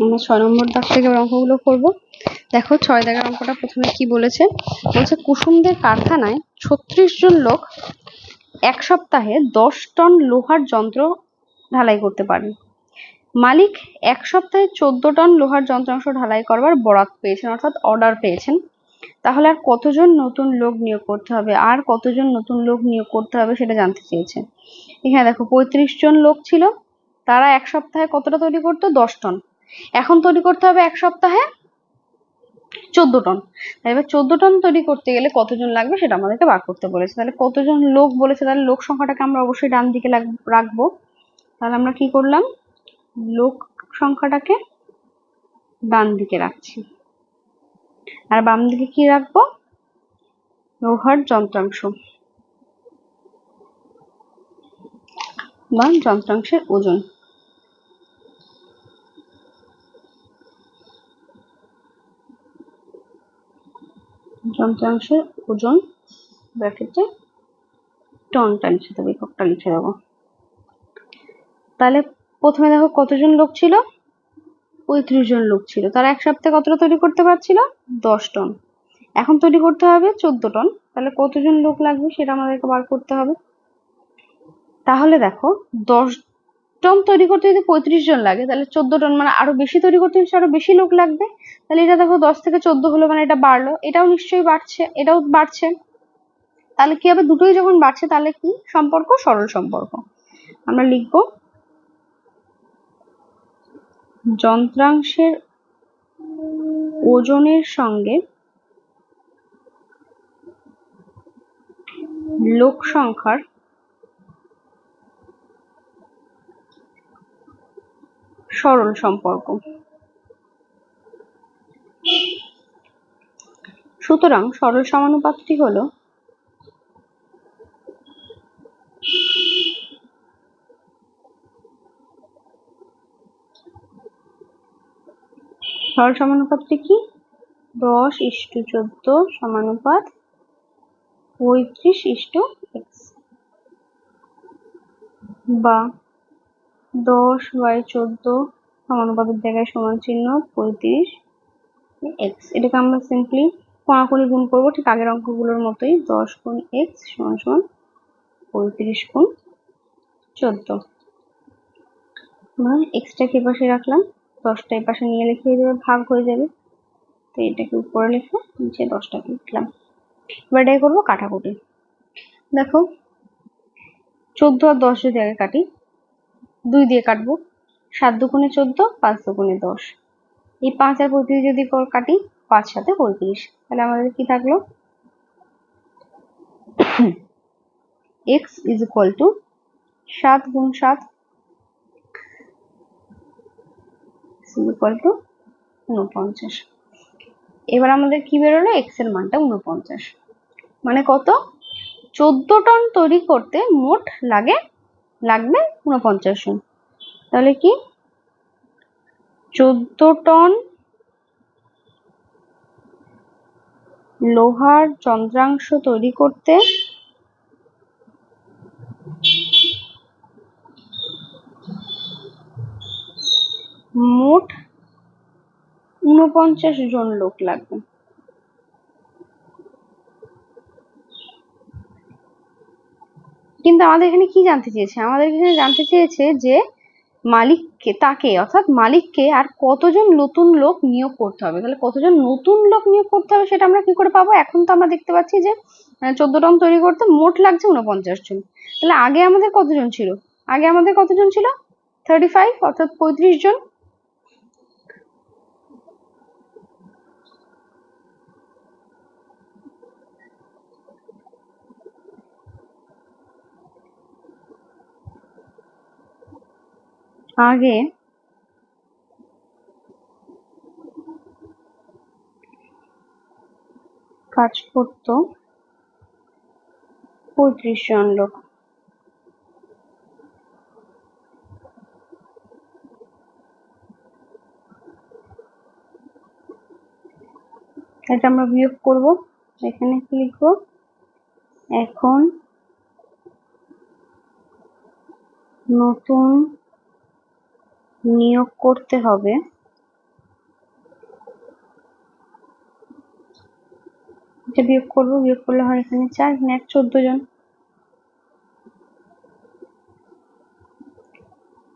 আমরা 6 নম্বর দাগ থেকে অঙ্কগুলো করব। দেখো 6 দাগের অঙ্কটা প্রথমে কি বলেছে, বলছে কুসুমদের কারখানায় 36 জন লোক এক সপ্তাহে 10 টন লোহার যন্ত্র ঢালাই করতে পারেন। মালিক এক সপ্তাহে 14 টন লোহার যন্ত্রাংশ ঢালাই করবার বরাত পেয়েছেন, অর্থাৎ অর্ডার পেয়েছেন। তাহলে আর কতজন নতুন লোক নিয়োগ করতে হবে, আর কতজন নতুন লোক নিয়োগ করতে হবে সেটা জানতে চেয়েছে। এখানে দেখো 35 জন লোক ছিল, তারা এক সপ্তাহে কতটা তৈরি করতো, 10 টন। এখন তৈরি করতে হবে এক সপ্তাহে 14 টন। এবার 14 টন তৈরি করতে গেলে কতজন লাগবে সেটা আমাদেরকে বার করতে বলেছে। তাহলে কতজন লোক বলেছে, তাহলে লোক সংখ্যাটাকে আমরা অবশ্যই ডান দিকে রাখবো। তাহলে আমরা কি করলাম, লোক সংখ্যাটাকে ডান দিকে রাখছি, আর বাম দিকে কি রাখবো, লোহার যন্ত্রাংশ বা যন্ত্রাংশের ওজন। যন্ত্রাংশের ওজন ব্র্যাকেটে টনটা লিখে দেবো, এককটা লিখে দেবো। তাহলে প্রথমে দেখো কতজন লোক ছিল, 35 জন লোক ছিল, তারা এক সপ্তাহে কতটা তৈরি করতে পারছিল, 10 টন। এখন তৈরি করতে হবে 14 টন। তাহলে কতজন লোক লাগবে সেটা আমাদেরকে বার করতে হবে। তাহলে দেখো 10 টন তৈরি করতে যদি 35 জন লাগে, তাহলে 14 টন মানে আরো বেশি তৈরি করতে হলে আরো বেশি লোক লাগবে। তাহলে এটা দেখো 10 থেকে 14 হলো, মানে এটা বাড়লো, এটাও নিশ্চয়ই বাড়ছে, এটাও বাড়ছে। তাহলে কি হবে, দুটোই যখন বাড়ছে তাহলে কি সম্পর্ক, সরল সম্পর্ক। আমরা লিখব যন্ত্রাংশের ওজনের সঙ্গে লোক সংখ্যার সরল সম্পর্ক। সুতরাং সরল সমানুপাতটি হলো সরল সমানুপাতটি কি, 10:14 সমানুপাত 35:x, বা 10/14 সমানুপাতের জায়গায় সমান চিহ্ন 35x। এটাকে আমরা সিম্পলি কোণাকুণি গুণ করবো, ঠিক আগের অঙ্কগুলোর মতোই। 10 গুণ x সমান সমান 35 গুণ 14। এক্সটাকে এপাশে রাখলাম, 10টা এপাশে নিয়ে লিখে দেবে, ভাগ হয়ে যাবে। তো এটাকে উপরে লিখে নিচে 10টাকে লিখলাম। এবার এটাকে করবো কাটাকুটি। দেখো 14 আর 10 যদি আগে কাটি, 2 দিয়ে কাটবো, 7 দুগুণে 14, 5 দুগুণে 10। এই 5 আর 35 যদি কাটি, 5 সাথে 35, তাহলে আমাদের কি থাকলো, x ইজ ইকুয়াল টু 7 গুণ 7 ইকুয়াল টু 49। এবার আমাদের কি বেরোলো, x এর মানটা 49। মানে কত, 14 টন তৈরি করতে মোট লাগবে 49 জন। তাহলে কি 14 টন লোহার যন্ত্রাংশ তৈরি করতে মোট 49 জন লোক লাগবে। কিন্তু আমাদের এখানে কি জানতে চেয়েছে, আমাদের এখানে জানতে চেয়েছে যে মালিককে, তাকে অর্থাৎ মালিককে আর কতজন নতুন লোক নিয়োগ করতে হবে। তাহলে কতজন নতুন লোক নিয়োগ করতে হবে সেটা আমরা কি করে পাবো, এখন তো আমরা দেখতে পাচ্ছি যে 14 টন তৈরি করতে মোট লাগছে 49 জন। তাহলে আগে আমাদের কতজন ছিল, 35, অর্থাৎ 35 জন। আগে কাজ করতো 35 জন লোক। এটা আমরা বিয়োগ করব, এখানে কি লিখবো, এখন নতুন নিয়োগ করতে হবে এটা বিয়োগ করবো, বিয়োগ করলে হয় এখানে 4, এখানে 14 জন।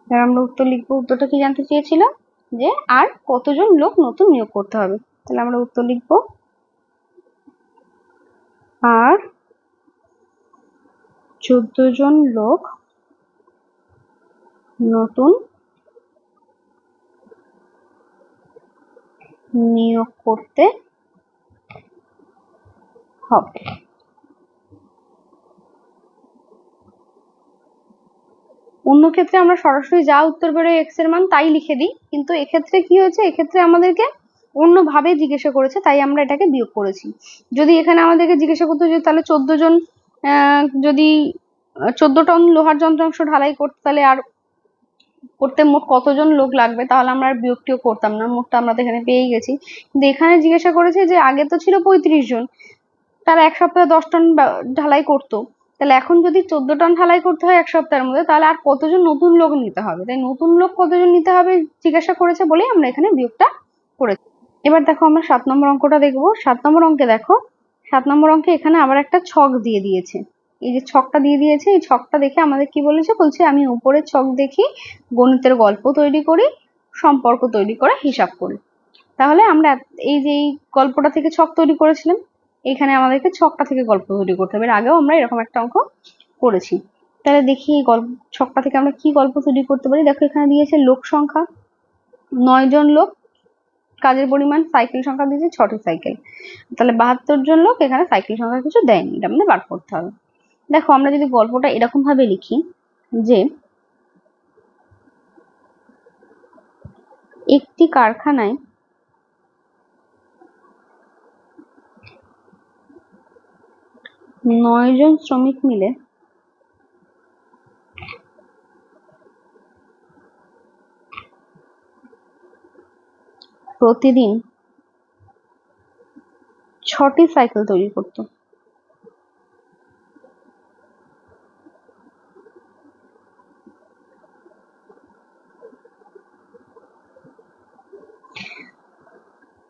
এবার আমরা উত্তর লিখবো। উত্তরটা কি জানতে চেয়েছিল, যে আর কতজন লোক নতুন নিয়োগ করতে হবে। তাহলে আমরা উত্তর লিখবো, আর 14 জন লোক নতুন নিয়োগ করতে হবে। অন্য ক্ষেত্রে আমরা সরাসরি যা উত্তর বেরোয় এক্স এর মান তাই লিখে দিই, কিন্তু এক্ষেত্রে কি হয়েছে, এক্ষেত্রে আমাদেরকে অন্যভাবে জিজ্ঞাসা করেছে, তাই আমরা এটাকে বিয়োগ করেছি। যদি এখানে আমাদেরকে জিজ্ঞাসা করতো যে তাহলে 14 জন যদি 14 টন লোহার যন্ত্রাংশ ঢালাই করতে, তাহলে আর করতে মোট কতজন লোক লাগবে, তাহলে আমরা আর বিয়োগটিও করতাম না, মোটটা আমরা তো এখানে পেয়েই গেছি। কিন্তু এখানে জিজ্ঞাসা করেছে যে আগে তো ছিল 35 জন, তারা এক সপ্তাহে 10 টন ঢালাই করতো, তাহলে এখন যদি 14 টন ঢালাই করতে হয় এক সপ্তাহের মধ্যে, তাহলে আর কতজন নতুন লোক নিতে হবে, তাই নতুন লোক কতজন নিতে হবে জিজ্ঞাসা করেছে বলেই আমরা এখানে বিয়োগটা করেছি। এবার দেখো আমরা 7 নম্বর অঙ্কটা দেখবো। 7 নম্বর অঙ্কে দেখো, 7 নম্বর অঙ্কে এখানে আবার একটা ছক দিয়ে দিয়েছে। এই যে ছকটা দিয়ে দিয়েছে, এই ছকটা দেখে আমাদের কি বলেছে, বলছে আমি উপরের ছক দেখি, গণিতের গল্প তৈরি করি, সম্পর্ক তৈরি করে হিসাব করি। তাহলে আমরা এই যে এই গল্পটা থেকে ছক তৈরি করেছিলাম, এখানে আমাদেরকে ছকটা থেকে গল্প তৈরি করতে হবে। এর আগেও আমরা এরকম একটা অঙ্ক করেছি। তাহলে দেখি এই গল্প ছকটা থেকে আমরা কি গল্প তৈরি করতে পারি। দেখো এখানে দিয়েছে লোক সংখ্যা 9 জন লোক, কাজের পরিমাণ, সাইকেল সংখ্যা দিয়েছে 6টি সাইকেল, তাহলে 72 জন লোক, এখানে সাইকেল সংখ্যা কিছু দেয়নি, এটা আমাদের বার করতে হবে। দেখো আমরা যদি গল্পটা এরকম ভাবে লিখি, যে একটি কারখানায় 9 জন শ্রমিক মিলে প্রতিদিন 6টি সাইকেল তৈরি করত।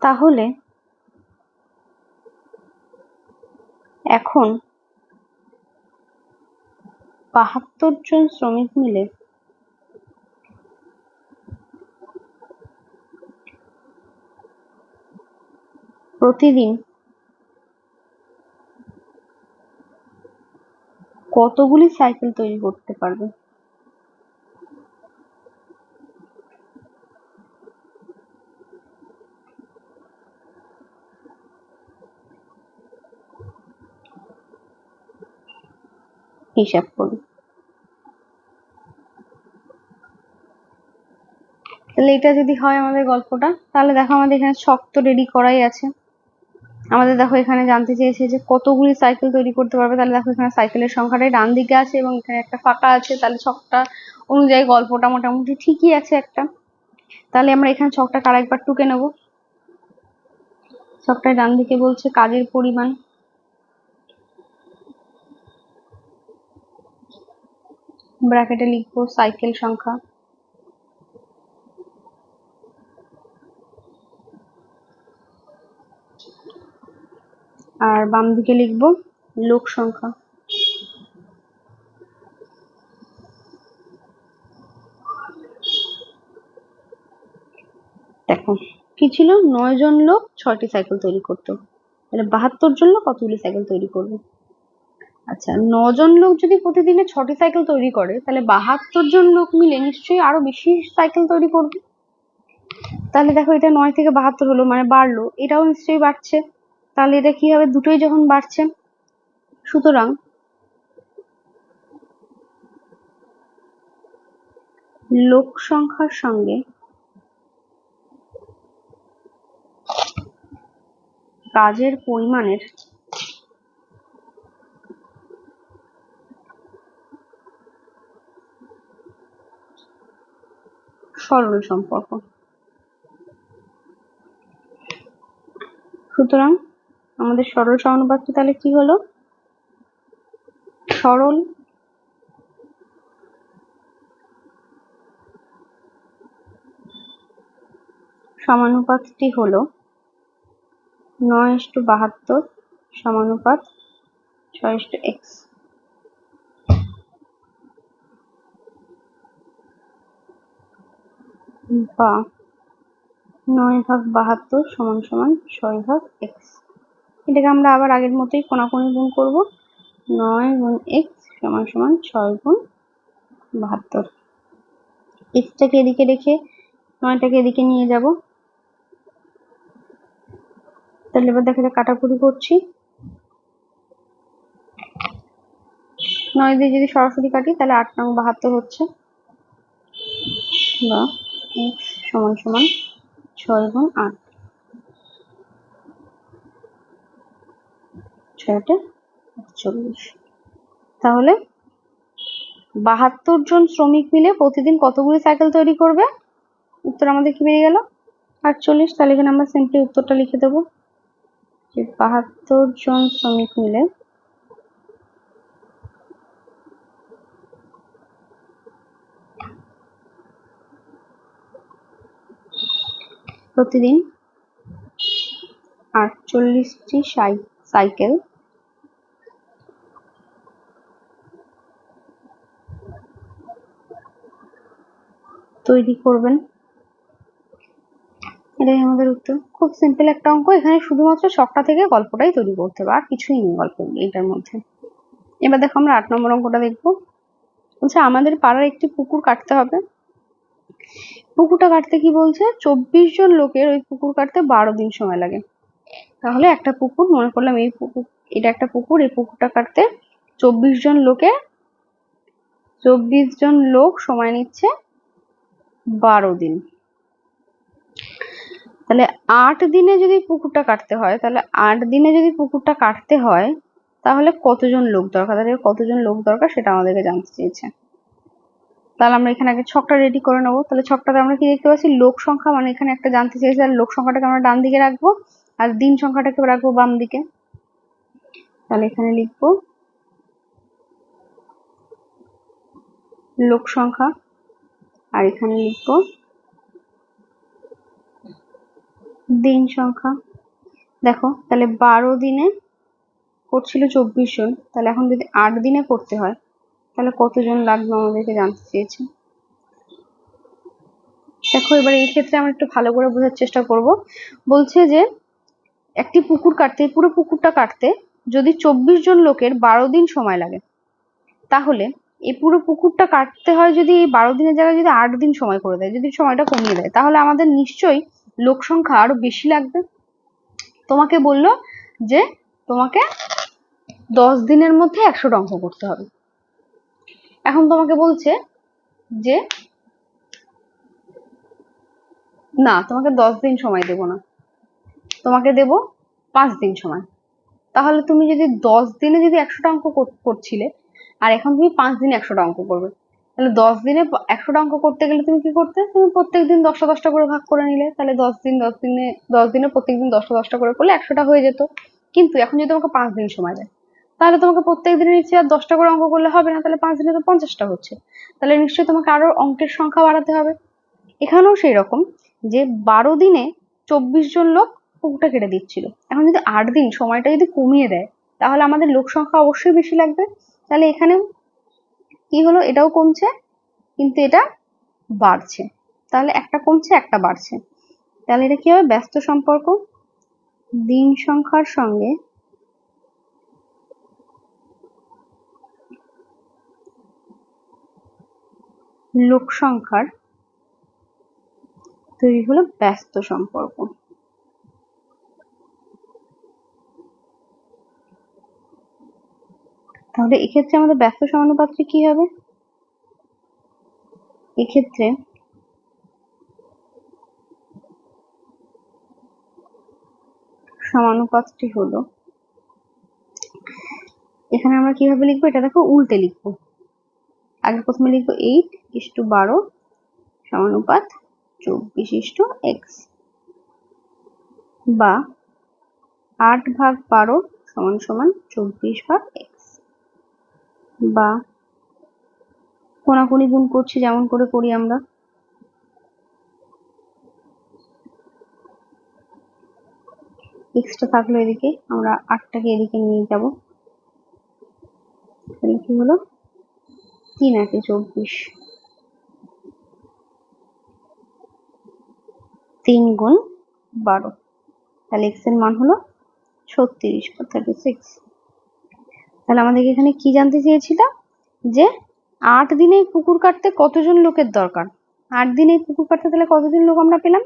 তাহলে এখন 72 জন শ্রমিক মিলে প্রতিদিন কতগুলি সাইকেল তৈরি করতে পারবে। হিসাব করি। তাহলে এটা যদি হয় আমাদের গল্পটা, তাহলে দেখো আমাদের এখানে ছক তো রেডি করাই আছে। আমাদের দেখো এখানে জানতে চেয়েছে যে কতগুলি সাইকেল তৈরি করতে পারবে, তাহলে দেখো এখানে সাইকেলের সংখ্যাটাই ডান দিকে আছে এবং এখানে একটা ফাঁকা আছে, তাহলে ছকটা অনুযায়ী গল্পটা মোটামুটি ঠিকই আছে একটা। তাহলে আমরা এখানে ছকটাকে আরেকবার টুকে নেব। ছকটায় ডান দিকে বলছে কাজের পরিমাণ, ব্র্যাকেটে লিখবো সাইকেল সংখ্যা, আর বাম দিকে লিখবো লোক সংখ্যা। দেখো কি ছিল, 9 জন লোক 6টি সাইকেল তৈরি করতো, তাহলে 72 জন লোক কতগুলি সাইকেল তৈরি করবে। আচ্ছা, 9 জন লোক যদি প্রতিদিনে 6টি সাইকেল তৈরি করে, তাহলে 72 জন লোক মিলে নিশ্চয়ই আরো বেশি সাইকেল তৈরি করবে। তাহলে দেখো এটা 9 থেকে 72 হলো, মানে বাড়লো, এটাও নিশ্চয়ই বাড়ছে। তাহলে এটা কি হবে, দুটোই যখন বাড়ছে, সুতরাং লোক সংখ্যার সঙ্গে কাজের পরিমাণের সরল সম্পর্ক। সুতরাং আমাদের সরল সমানুপাতটি তাহলে কি হলো, সরল সমানুপাতটি হলো 9:72 সমানুপাত 6:x, বা 9/72 সমান সমান 6/x। এটাকে আমরা আবার আগের মতোই কোণাকুণি গুণ করব। 9 গুণ x সমান সমান 6 গুণ 72। এক্সটাকে এদিকে রেখে 9টাকে এদিকে নিয়ে যাব। তাহলে এবার দেখা যায় কাটাকুটি করছি। 9 দিয়ে যদি সরাসরি কাটি তাহলে 8 নং 72 হচ্ছে, বা x সমান সমান 6 গুণ 8, 6×8 = 48। তাহলে 72 জন শ্রমিক মিলে প্রতিদিন কতগুলি সাইকেল তৈরি করবে? উত্তর আমাদের কি বেরিয়ে গেল? 48। তাহলে এখানে আমরা সিম্পলি উত্তরটা লিখে দেবো যে 72 জন শ্রমিক মিলে প্রতিদিন 48টি সাইকেল তৈরি করবেন। এটাই আমাদের উত্তর। খুব সিম্পল একটা অঙ্ক। এখানে শুধুমাত্র ছকটা থেকে গল্পটাই তৈরি করতে হবে, আর কিছুই নেই গল্প এটার মধ্যে। এবার দেখো আমরা 8 নম্বর অঙ্কটা দেখবো। বলছে আমাদের পাড়ার একটি পুকুর কাটতে হবে। পুকুরটা কাটতে কি বলছে? 24 জন লোকের ওই পুকুর কাটতে 12 দিন সময় লাগে। তাহলে একটা পুকুর, মনে করলাম এই পুকুর, এটা একটা পুকুর, এই পুকুরটা কাটতে 24 জন লোক সময় নিচ্ছে 12 দিন। তাহলে 8 দিনে যদি পুকুরটা কাটতে হয়, তাহলে কতজন লোক দরকার? তাহলে কতজন লোক দরকার সেটা আমাদেরকে জানতে চেয়েছে। তাহলে আমরা এখানে আগে ছকটা রেডি করে নেবো। তাহলে ছকটাতে আমরা কি দেখতে পাচ্ছি? লোক সংখ্যা, মানে এখানে একটা জানতে চেয়েছে, আর লোক সংখ্যাটাকে আমরা ডান দিকে রাখবো আর দিন সংখ্যাটাকে রাখবো বাম দিকে। তাহলে এখানে লিখবো লোক সংখ্যা, আর এখানে লিখবো দিন সংখ্যা। দেখো তাহলে 12 দিনে করছিল 24 জন, তাহলে এখন যদি 8 দিনে করতে হয় তাহলে কতজন লাগবে আমাদেরকে জানতে চেয়েছে। দেখো এবার এই ক্ষেত্রে আমরা একটু ভালো করে বোঝার চেষ্টা করব। বলছে যে একটি পুকুর কাটতে, পুরো পুকুরটা কাটতে যদি 24 জন লোকের 12 দিন সময় লাগে, তাহলে এই পুরো পুকুরটা কাটতে হয় যদি এই 12 দিনের জায়গায় যদি 8 দিন সময় করে দেয়, যদি সময়টা কমিয়ে দেয়, তাহলে আমাদের নিশ্চয়ই লোক সংখ্যা আরো বেশি লাগবে। তোমাকে বললো যে তোমাকে 10 দিনের মধ্যে 100টা অঙ্ক করতে হবে। এখন তোমাকে বলছে যে না, তোমাকে 10 দিন সময় দেব না, তোমাকে দেব 5 দিন সময়। তাহলে তুমি যদি 10 দিনে যদি 100টা অঙ্ক করছিলে, আর এখন তুমি 5 দিনে 100টা অঙ্ক করবে, তাহলে 10 দিনে 100টা অঙ্ক করতে গেলে তুমি কি করতে? তুমি প্রত্যেকদিন 10টা 10টা করে ভাগ করে নিলে, তাহলে 10 দিনে প্রত্যেকদিন 10টা 10টা করে করলে 100টা হয়ে যেত। কিন্তু এখন যদি তোমাকে 5 দিন সময় দেয়, তাহলে তোমাকে প্রত্যেক দিনের নিচে আর 10টা করে অঙ্ক করলে হবে না, তাহলে 5 দিনে তো 50টা হচ্ছে। তাহলে নিশ্চয়ই তোমাকে আরো অঙ্কের সংখ্যা বাড়াতে হবে। এখানেও সেই রকম, যে 12 দিনে 24 জন লোক পুকুরটা কেটে দিচ্ছিল, এখন যদি 8 দিন সময়টা যদি কমিয়ে দেয়, তাহলে আমাদের লোক সংখ্যা অবশ্যই বেশি লাগবে। তাহলে এখানে কি হলো? এটাও কমছে কিন্তু এটা বাড়ছে। তাহলে একটা কমছে একটা বাড়ছে, তাহলে এটা কি হবে? ব্যস্ত সম্পর্ক। দিন সংখ্যার সঙ্গে লোক সংখ্যার তৈরি হলো ব্যস্ত সম্পর্ক। তাহলে এক্ষেত্রে আমাদের ব্যস্ত সমানুপাত্রে কি হবে? এক্ষেত্রে সমানুপাতটি হলো, এখানে আমরা কিভাবে লিখবো? এটা দেখো উল্টে লিখবো। আগে প্রথমে লিখবো 8:12 সমানুপাত 24:x, বা 8/12 সমান সমান 24/x, বা কোণাকুণি গুণ করছি যেমন করে করি আমরা। এক্সট্রা থাকলো এদিকে, আমরা 8টাকে এদিকে নিয়ে যাব, তাহলে কি হলো 3 8 24, 3 গুণ 12, তাহলে এক্স এর মান হলো 36 বা 36। তাহলে আমাদেরকে এখানে কি জানতে চেয়েছিল, যে 8 দিনে পুকুর কাটতে কতজন লোকের দরকার। 8 দিনে পুকুর কাটতে তাহলে কতজন লোক আমরা পেলাম,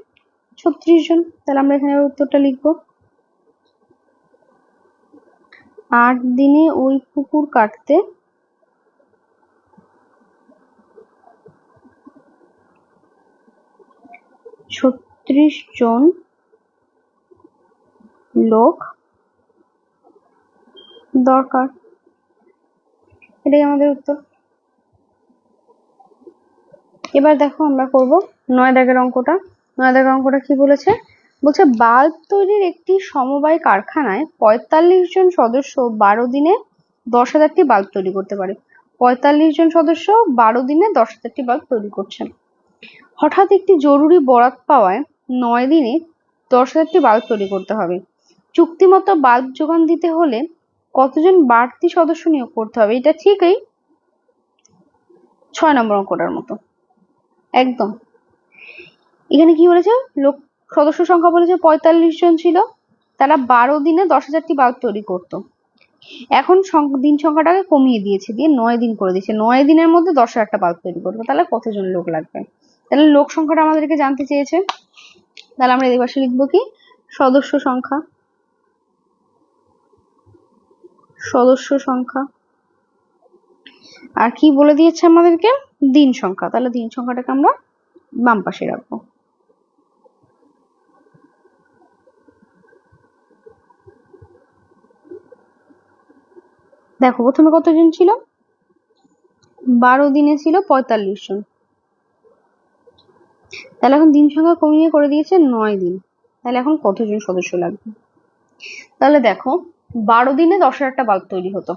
36 জন। তাহলে আমরা এখানে উত্তরটা লিখবো, 8 দিনে ওই পুকুর কাটতে 36 জন লোক দরকার, এটাই আমাদের উত্তর। এবার দেখো আমরা করব 9 দাগের অঙ্কটা। 9 দাগের অঙ্কটা কি বলেছে, বলছে বাল্ব তৈরির একটি সমবায় কারখানায় 45 জন সদস্য 12 দিনে 10,000টি বাল্ব তৈরি করতে পারে। 45 জন সদস্য 12 দিনে 10,000টি বাল্ব তৈরি করছেন। হঠাৎ একটি জরুরি বরাত পাওয়ায় 9 দিনে 10,000টি বাল্ব তৈরি করতে হবে। চুক্তিমতো বাল্ব যোগান দিতে হলে কতজন বাড়তি সদস্য নিয়োগ করতে হবে। এটা ঠিকই 6 নম্বর অঙ্কটার মতো একদম। এখানে কি বলেছে, লোক সদস্য সংখ্যা বলেছে 45 জন ছিল, তারা 12 দিনে 10,000টি বাল্ব তৈরি করত। এখন দিন সংখ্যাটাকে কমিয়ে দিয়েছে, দিয়ে 9 দিন করে দিয়েছে, 9 দিনের মধ্যে 10,000টা বাল্ব তৈরি করবে, তাহলে কতজন লোক লাগবে। তাহলে লোক সংখ্যাটা আমাদেরকে জানতে চেয়েছে, তাহলে আমরা এই পাশে লিখবো কি সদস্য সংখ্যা, সদস্য সংখ্যা। আর কি বলে দিয়েছে আমাদেরকে, দিন সংখ্যা, তাহলে দিন সংখ্যাটাকে আমরা বাম পাশে রাখবো। দেখো প্রথমে কতজন ছিল, 12 দিনে ছিল 45 জন, তাহলে এখন দিন সংখ্যা কমিয়ে করে দিয়েছে 9 দিন, তাহলে এখন কতজন সদস্য লাগবে। তাহলে দেখো 12 দিনে 10,000টা বাল্ব তৈরি হতো,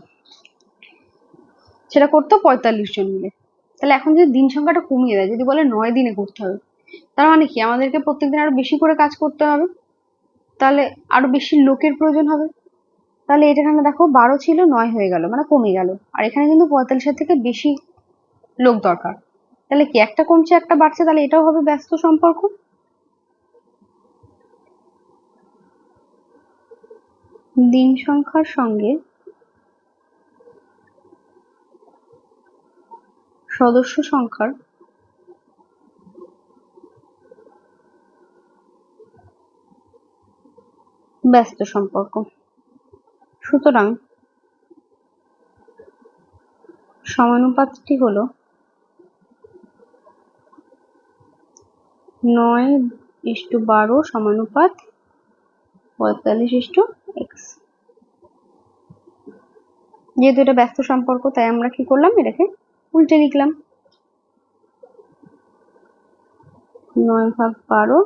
সেটা করতো 45 জন মিলে। তাহলে এখন যদি দিন সংখ্যাটা কমিয়ে দেয়, যদি বলে 9 দিনে করতে হবে, তার মানে কি আমাদেরকে প্রত্যেকদিন আরো বেশি করে কাজ করতে হবে, তাহলে আরো বেশি লোকের প্রয়োজন হবে। তাহলে এখানে দেখো 12 ছিল 9 হয়ে গেল, মানে কমে গেল, আর এখানে কিন্তু 45-এর থেকে বেশি লোক দরকার, তাহলে কি একটা কমছে একটা বাড়ছে, তাহলে এটাও হবে ব্যস্ত সম্পর্ক। দিন সংখ্যার সঙ্গে সদস্য সংখ্যার ব্যস্ত সম্পর্ক। সুতরাং সমানুপাতটি হলো 9:12 সমানুপাত 45:x। যেহেতু এটা ব্যস্ত সম্পর্ক, তাই আমরা কি করলাম, এটাকে উল্টে লিখলাম, 9/12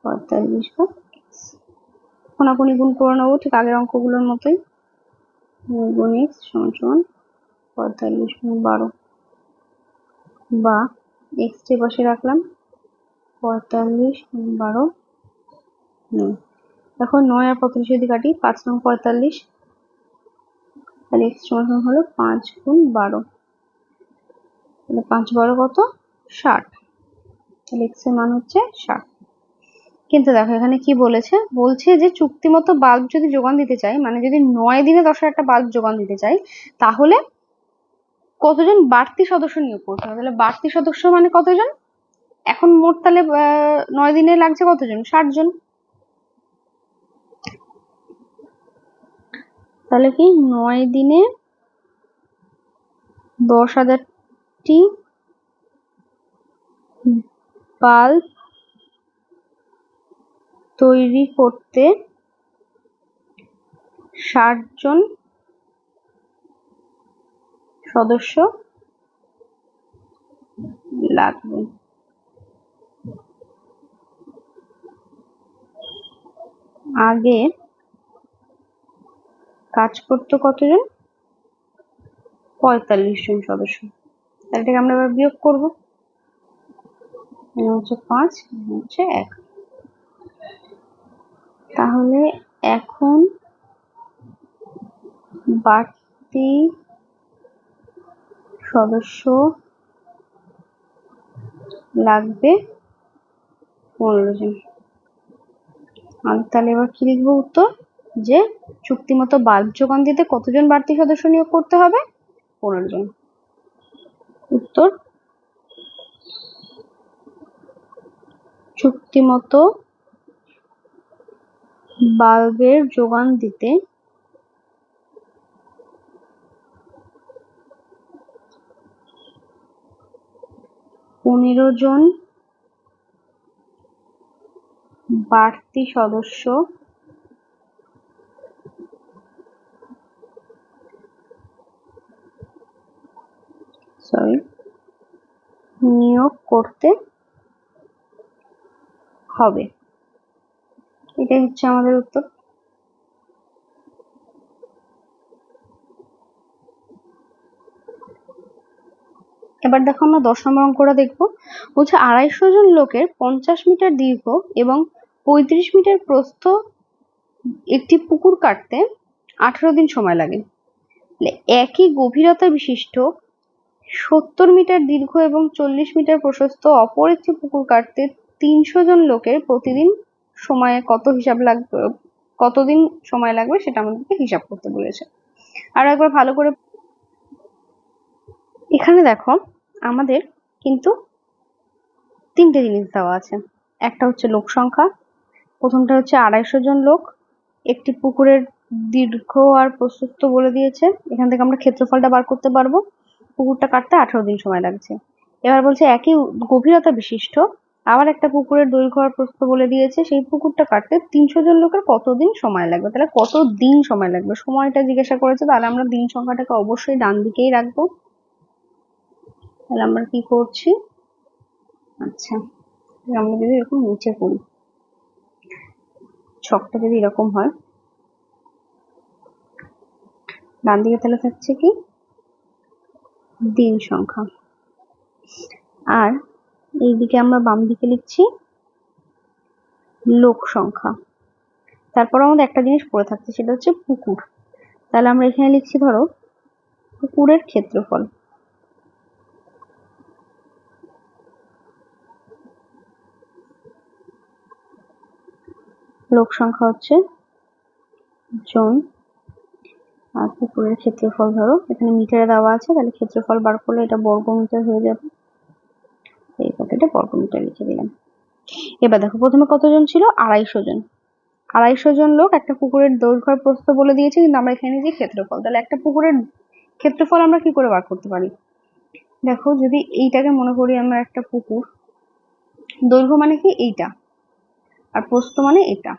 45/x। কোনাকুনি গুণ করে নেবো ঠিক আগের অঙ্কগুলোর মতোই, 9 গুণ x সমান 45 গুণ 12, বা x এর পাশে রাখলাম 45 গুণ 12। এখন 9 আর 45 যদি কাটি, 5 নং 45, তাহলে x সমান হলো 5 গুণ 12, তাহলে 5 12 কত 60, তাহলে x এর মান হচ্ছে 60। কিন্তু দেখো এখানে কি বলেছে, বলছে যে চুক্তি মতো বাল্ব যদি যোগান দিতে চাই, মানে যদি 9 দিনে 10,000টা বাল্ব যোগান দিতে চাই, তাহলে কতজন বাড়তি সদস্য নিয়োগ করতে হবে। তাহলে বাড়তি সদস্য মানে কতজন, এখন মোট তাহলে 9 দিনে লাগছে কতজন, 60 জন। তাহলে কি 9 দিনে 10,000টি বাল্ব তৈরি করতে 60 জন সদস্য লাগবে। আগে কাজ করতো কতজন, 45 জন সদস্য, তাহলে এটাকে আমরা এবার বিয়োগ করবো, হচ্ছে 5, হচ্ছে 1। তাহলে এখন বাড়তি সদস্য লাগবে 15 জন। তাহলে এবার কি লিখবো উত্তর, যে চুক্তিমতো বাল্ব যোগান দিতে কতজন বাড়তি সদস্য নিয়োগ করতে হবে? 15 জন। উত্তর, চুক্তিমতো বাল্বের যোগান দিতে 15 জন বাড়তি সদস্য নিয়োগ করতে হবে। এটাই হচ্ছে আমাদের উত্তর। এবার দেখো আমরা 10 নম্বর অঙ্কটা দেখবো। বলছে 250 জন লোকের 50 মিটার দীর্ঘ এবং 35 মিটার প্রস্থ একটি পুকুর কাটতে 18 দিন সময় লাগে। একই গভীরতা বিশিষ্ট 70 মিটার দীর্ঘ এবং 40 মিটার প্রশস্ত অপর একটি পুকুর কাটতে 300 জন লোকের প্রতিদিন সময়ে কতদিন সময় লাগবে সেটা আমাদেরকে হিসাব করতে বলেছে। আর একবার ভালো করে এখানে দেখো আমাদের কিন্তু 3টে জিনিস দেওয়া আছে। একটা হচ্ছে লোক সংখ্যা, প্রথমটা হচ্ছে 250 জন লোক, একটি পুকুরের দীর্ঘ আর প্রস্থ বলে দিয়েছে। এখান থেকে আমরা ক্ষেত্রফলটা বার করতে পারবো। পুকুরটা কাটতে 18 দিন সময় লাগছে। এবার বলছে একই গভীরতা বিশিষ্ট আবার একটা পুকুরের দৈর্ঘ্য আর প্রস্থ বলে দিয়েছে, সেই পুকুরটা কাটতে 300 জন লোকের কতদিন সময় লাগবে। তাহলে কত দিন সময় লাগবে সময়টা জিজ্ঞাসা করেছে, তাহলে আমরা দিন সংখ্যাটাকে অবশ্যই ডান দিকেই রাখবো। তাহলে আমরা কি করছি, আচ্ছা আমরা যদি এরকম নিচে করি, ছকটা যদি এরকম হয়, ডান দিকে তাহলে থাকছে কি দিন সংখ্যা, আর এইদিকে আমরা বাম দিকে লিখছি লোক সংখ্যা। তারপর আমাদের একটা জিনিস পড়ে থাকছে, সেটা হচ্ছে পুকুর। তাহলে আমরা এখানে লিখছি ধরো পুকুরের ক্ষেত্রফল, লোক সংখ্যা হচ্ছে জন, আর পুকুরের ক্ষেত্রফল ধরো এখানে মিটারে দেওয়া আছে, তাহলে ক্ষেত্রফল বার করলে এটা বর্গ মিটার হয়ে যাবে। এই কথাটা বর্গ মিটার লিখে দিলাম। এবার দেখো প্রথমে কতজন ছিল, 250 জন। 250 জন লোক, একটা পুকুরের দৈর্ঘ্য প্রস্থ বলে দিয়েছে, কিন্তু আমরা এখানে যে ক্ষেত্রফল, তাহলে একটা পুকুরের ক্ষেত্রফল আমরা কি করে বার করতে পারি। দেখো যদি এইটাকে মনে করি আমরা একটা পুকুর, দৈর্ঘ্য মানে কি এইটা, আর প্রস্থ মানে এটা,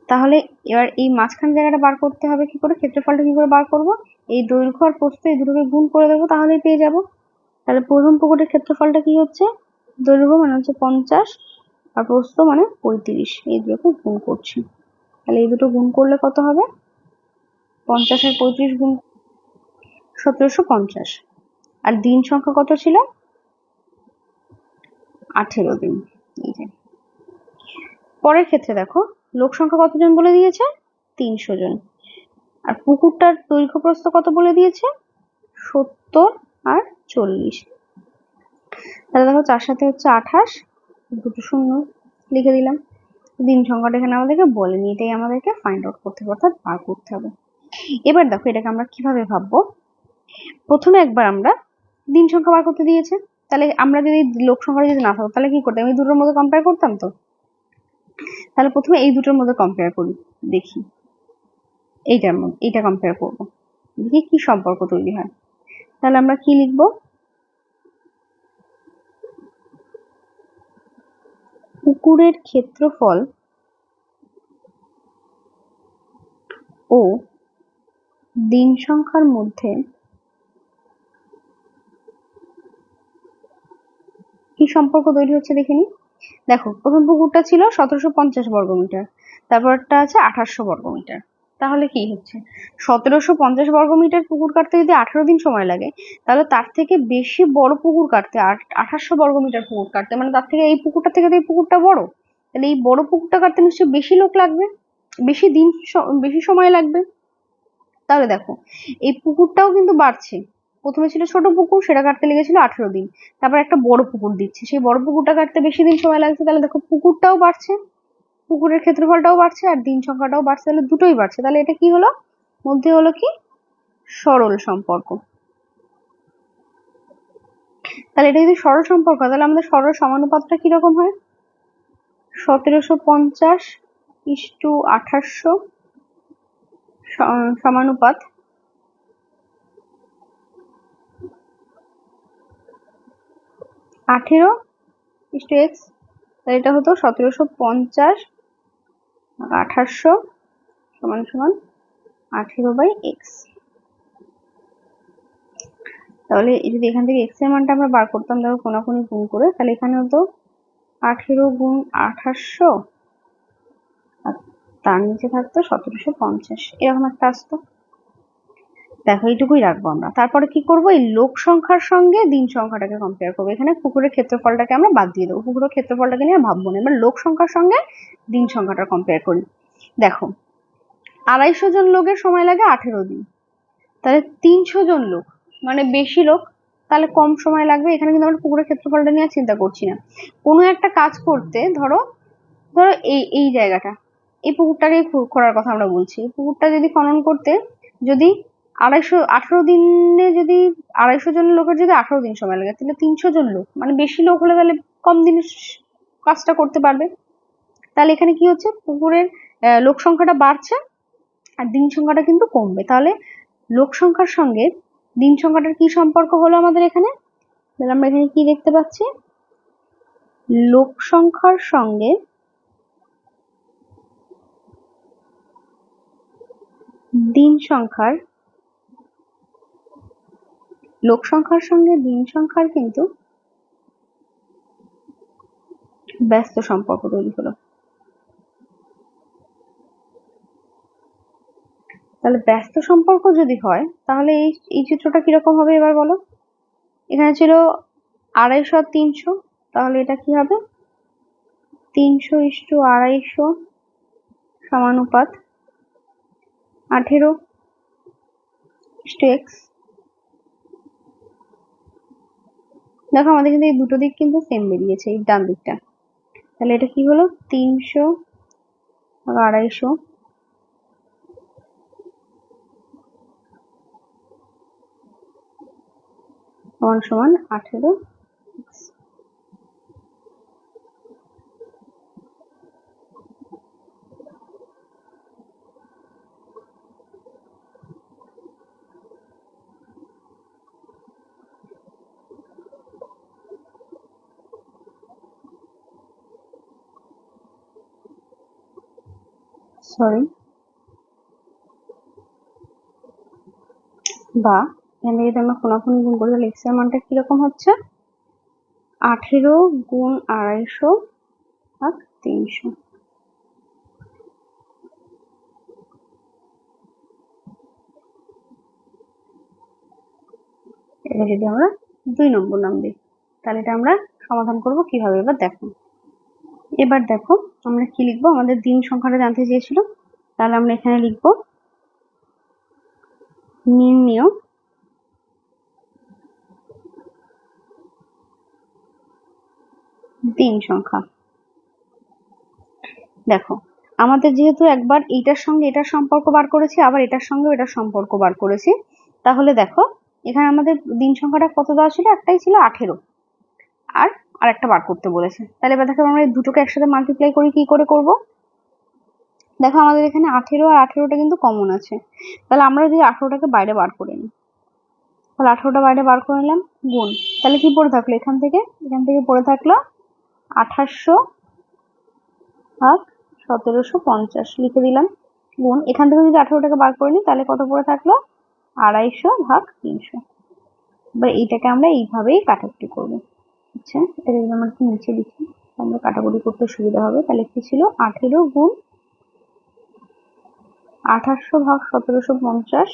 তাহলে এবার এই মাঝখান জায়গাটা বার করতে হবে কি করে, ক্ষেত্রফলটা কি করে বার করব, এই দৈর্ঘ্য আর প্রস্থ এই দুটোকে গুণ করে দেবো, তাহলেই পেয়ে যাব। তাহলে প্রথম পুকুরের ক্ষেত্রফলটা কি হচ্ছে, দৈর্ঘ্য মানে হচ্ছে 50 আর প্রস্থ মানে 35, এই দুটোকে গুণ করছি। তাহলে এই দুটো গুণ করলে কত হবে, 50 আর 35 গুণ 1750। আর দিন সংখ্যা কত ছিল, 18 দিন। এই যে পরের ক্ষেত্রে দেখো লোক সংখ্যা কতজন বলে দিয়েছে, 300 জন, আর পুকুরটার দৈর্ঘ্য প্রস্থ কত বলে দিয়েছে, 70 আর 40। তাহলে দেখো 4 সাথে হচ্ছে 28, দুটো শূন্য লিখে দিলাম। দিন সংখ্যাটা এখানে আমাদেরকে বলেনি, এটাই আমাদেরকে ফাইন্ড আউট করতে হবে, অর্থাৎ বার করতে হবে। এবার দেখো এটাকে আমরা কিভাবে ভাববো, প্রথমে একবার আমরা দিন সংখ্যা বার করতে দিয়েছে, তাহলে আমরা যদি লোক সংখ্যা যদি না থাকতো তাহলে কি করতাম, এই দুটোর মধ্যে কম্পেয়ার করতাম। তো তাহলে প্রথমে এই দুটোর মধ্যে কম্পেয়ার করি, দেখি এইটার মধ্যে এইটা কম্পেয়ার করব, দেখি কি সম্পর্ক তৈরি হয়। তাহলে আমরা কি লিখব, পুকুরের ক্ষেত্রফল ও দিন সংখ্যার মধ্যে কি সম্পর্ক তৈরি হচ্ছে দেখে নি। দেখো প্রথম পুকুরটা ছিল 1750 বর্গমিটার, তারপরটা আছে 1800 বর্গমিটার। তাহলে কি হচ্ছে, 1750 বর্গমিটার পুকুর কাটতে যদি 18 দিন সময় লাগে, তাহলে তার থেকে বেশি বড় পুকুর কাটতে 1800 বর্গমিটার পুকুর কাটতে, মানে তার থেকে এই পুকুরটা থেকে তো এই পুকুরটা বড়, তাহলে এই বড় পুকুরটা কাটতে নিশ্চয়ই বেশি লোক লাগবে, বেশি সময় লাগবে। তাহলে দেখো এই পুকুরটাও কিন্তু বাড়ছে। প্রথমে ছিল ছোট পুকুর, সেটা কাটতে লেগেছিল 18 দিন। তারপর একটা বড় পুকুর দিচ্ছে, সেই বড় পুকুরটা কাটতে বেশি দিন সময় লাগছে। তাহলে দেখো পুকুরটাও বাড়ছে, পুকুরের ক্ষেত্রফলটাও বাড়ছে, আর দিন সংখ্যাটাও বাড়ছে, তাহলে দুটোই বাড়ছে। তাহলে এটা কি হলো, মধ্যে হলো কি সরল সম্পর্ক। তাহলে এটা যদি সরল সম্পর্ক হয়, তাহলে আমাদের সরল সমানুপাতটা কিরকম হয়? 1750 সমানুপাত 18:x। তাহলে এটা হতো 1750/1800 সমান সমান 18/x। তাহলে যদি এখান থেকে x এর মানটা আমরা বার করতাম, দেখো কোনাকুনি গুণ করে, তাহলে এখানে হতো 18 গুণ 1800, আর তার নিচে থাকতো 1750, এরকম একটা আসতো। দেখো এইটুকুই রাখবো আমরা। তারপরে কি করবো, এই লোক সংখ্যার সঙ্গে দিন সংখ্যাটাকে কম্পেয়ার করবো। এখানে পুকুরের ক্ষেত্রফলটাকে আমরা বাদ দিয়ে দেবো, পুকুরের ক্ষেত্রফলটাকে নিয়ে ভাববো না, এবার লোক সংখ্যার সঙ্গে দিন সংখ্যাটা কম্পেয়ার করি। দেখো 250 জন লোকের সময় লাগে 18 দিন, তাহলে 300 জন লোক মানে বেশি লোক, তাহলে কম সময় লাগবে। এখানে কিন্তু আমরা পুকুরের ক্ষেত্রফলটা নিয়ে চিন্তা করছি না। কোনো একটা কাজ করতে ধরো ধরো এই জায়গাটা, এই পুকুরটাকে খোঁড়ার কথা আমরা বলছি। এই পুকুরটা যদি খনন করতে যদি 18 দিনে, যদি 250 জন লোকের যদি 18 দিন সময় লাগে, তাহলে 300 জন লোক মানে বেশি লোক হলে তাহলে কম দিনে কাজটা করতে পারবে। তাহলে এখানে কি হচ্ছে, পুকুরের লোক সংখ্যাটা বাড়ছে আর দিন সংখ্যাটা কিন্তু কমবে। তাহলে লোক সংখ্যার সঙ্গে দিন সংখ্যাটার কি সম্পর্ক হলো আমাদের এখানে? তাহলে আমরা এখানে কি দেখতে পাচ্ছি, লোক সংখ্যার সঙ্গে দিন সংখ্যার, লোক সংখ্যার সঙ্গে দিন সংখ্যার কিন্তু ব্যস্ত সম্পর্ক তৈরি হলো। তাহলে ব্যস্ত সম্পর্ক যদি হয়, তাহলে এই চিত্রটা কিরকম হবে এবার বলো। এখানে ছিল 250 আর 300, তাহলে এটা কি হবে 300:250 সমানুপাত 18:x। দেখো আমাদের কিন্তু এই দুটো দিক কিন্তু সেম বেরিয়েছে, এই ডান দিকটা। তাহলে এটা কি হলো 300 আর 250 সমান সমান 18x। সরি, বা এখান থেকে যদি আমরা কোনাকুনি গুণ করি, তাহলে x এর মানটা কিরকম হচ্ছে 18 গুণ 250 ভাগ 300। এটা যদি আমরা 2 নম্বর নাম দিই, তাহলে এটা আমরা সমাধান করব কিভাবে এবার দেখো আমরা কি লিখবো, আমাদের দিন সংখ্যাটা জানতে চেয়েছিল। তাহলে আমরা এখানে লিখবো নির্ণেয় দিন সংখ্যা। দেখো আমাদের যেহেতু একবার এইটার সঙ্গে এটার সম্পর্ক বার করেছি, আবার এটার সঙ্গে এটার সম্পর্ক বার করেছি, তাহলে দেখো এখানে আমাদের দিন সংখ্যাটা কত দেওয়া ছিল, একটাই ছিল 18, আর আরেকটা বার করতে বলেছে। তাহলে এবার দেখো আমরা এই দুটোকে একসাথে মাল্টিপ্লাই করি, কি করে করব। দেখো আমাদের এখানে 18 আর 18টা কিন্তু কমন আছে, তাহলে আমরা যদি 18টাকে বাইরে বার করে নিই, তাহলে 18টা বাইরে বার করে নিলাম, গুণ, তাহলে কি পড়ে থাকলো এখান থেকে পড়ে থাকলো 2800 ভাগ 1750 লিখে দিলাম, গুণ, এখান থেকে যদি 18টাকে বার করে নিই, তাহলে কত পড়ে থাকলো 250 ভাগ 300। এবার এইটাকে আমরা এইভাবেই কাটাকুটি করবো। আচ্ছা, এটা যদি আমরা একটু নিচে লিখি, আমরা কাটাকুটি করতে সুবিধা হবে। তাহলে কি ছিল 18 গুণ 2800 ভাগ 1750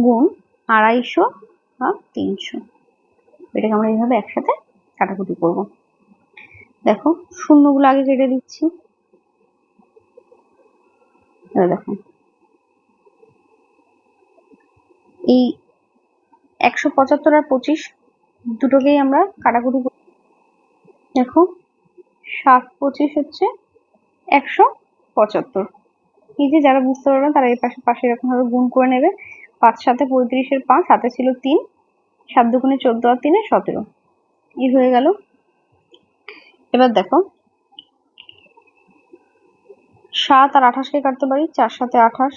গুণ 250 ভাগ 300। এটাকে আমরা এইভাবে একসাথে কাটাকুটি করব। দেখো শূন্যগুলো আগে কেটে দিচ্ছি। দেখো এই 175 আর 25 দুটোকেই আমরা কাটাকুটি করব। দেখো 7 25 হচ্ছে 175। এই যে যারা বুঝতে পারবে তারা এই পাশে পাশে এরকম ভাবে গুণ করে নেবে। 5 7 35 5, হাতে ছিল 3, 7 দুগুণে 14 আর 3 17। এই হয়ে গেল। এবার দেখো 7 আর 28 কে কাটতে পারি, 4 7 28,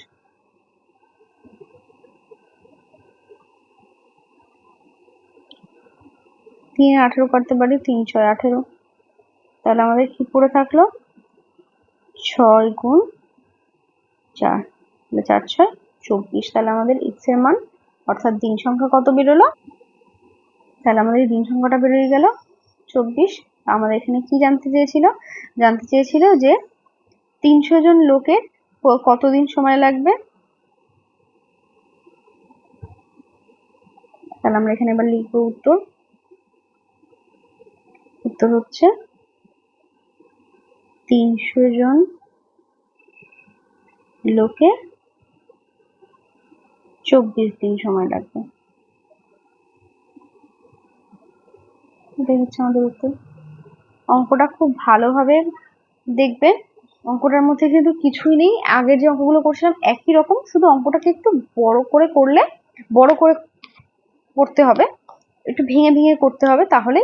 3 18 কাটতে পারি, 3 6 18। তাহলে আমাদের কি পড়ে থাকলো 6 গুণ 4, তাহলে 4 6 24। তাহলে আমাদের x এর মান অর্থাৎ দিন সংখ্যা কত বেরোলো? তাহলে আমাদের দিন সংখ্যাটা বেরিয়ে গেল 24। আমাদের এখানে কি জানতে চেয়েছিল? জানতে চেয়েছিল যে 300 জন লোকের কতদিন সময় লাগবে। তাহলে আমরা এখানে এবার লিখবো উত্তর। উত্তর হচ্ছে 300 জন লোকের 24 দিন সময় লাগবে। এটাই হচ্ছে আমাদের উত্তর। অঙ্কটা খুব ভালোভাবে দেখবেন। অঙ্কটার মধ্যে কিন্তু কিছুই নেই, আগে যে অঙ্কগুলো করছিলাম একই রকম, শুধু অঙ্কটাকে একটু বড় করে করলে, বড় করে করতে হবে, একটু ভেঙে ভেঙে করতে হবে, তাহলে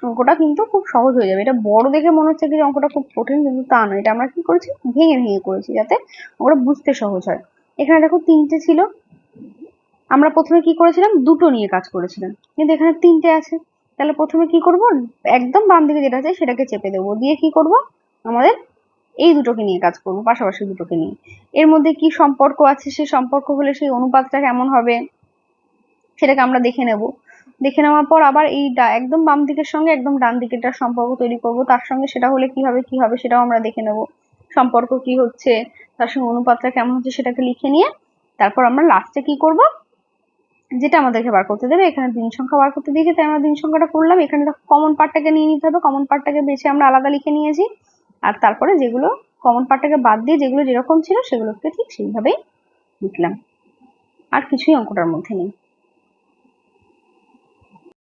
অঙ্কটা কিন্তু খুব সহজ হয়ে যাবে। এটা বড় দেখে মনে হচ্ছে কি অঙ্কটা খুব কঠিন, কিন্তু তা নয়। এটা আমরা কি করেছি, ভেঙে ভেঙে করেছি যাতে অঙ্কটা বুঝতে সহজ হয়। এখানে দেখো 3টে ছিল, আমরা প্রথমে কি করেছিলাম, দুটো নিয়ে কাজ করেছিলাম, কিন্তু এখানে 3টে আছে। তাহলে প্রথমে কি করব, একদম বাম দিকে যেটা আছে সেটাকে চেপে দেবো, দিয়ে কি করব, আমাদের এই দুটোকে নিয়ে কাজ করবো, পাশাপাশি দুটোকে নিয়ে। এর মধ্যে কি সম্পর্ক আছে, সেই সম্পর্ক হলে সেই অনুপাতটা কেমন হবে সেটাকে আমরা দেখে নেব। দেখে নেওয়ার পর আবার এই একদম বাম দিকের সঙ্গে একদম ডান দিকেরটার সম্পর্ক তৈরি করব, তার সঙ্গে সেটা হলে কি হবে কি হবে সেটাও আমরা দেখে নেব। সম্পর্ক কি হচ্ছে, তার সঙ্গে অনুপাতটা কেমন হচ্ছে সেটাকে লিখে নিয়ে তারপর আমরা লাস্টে কি করব, যেটা আমাদেরকে বার করতে দেবে। এখানে দিন সংখ্যা বার করতে দিয়েছে, তাই আমরা দিন সংখ্যাটা করলাম। এখানে কমন পার্টটাকে নিয়ে নিতে হবে, কমন পার্টটাকে বেছে আমরা আলাদা লিখে নিয়েছি। আর তারপরে যেগুলো কমন পার্টটাকে বাদ দিয়ে যেগুলো যেরকম ছিল সেগুলোকে ঠিক সেইভাবেই লিখলাম। আর কিছুই অঙ্কটার মধ্যে নেই।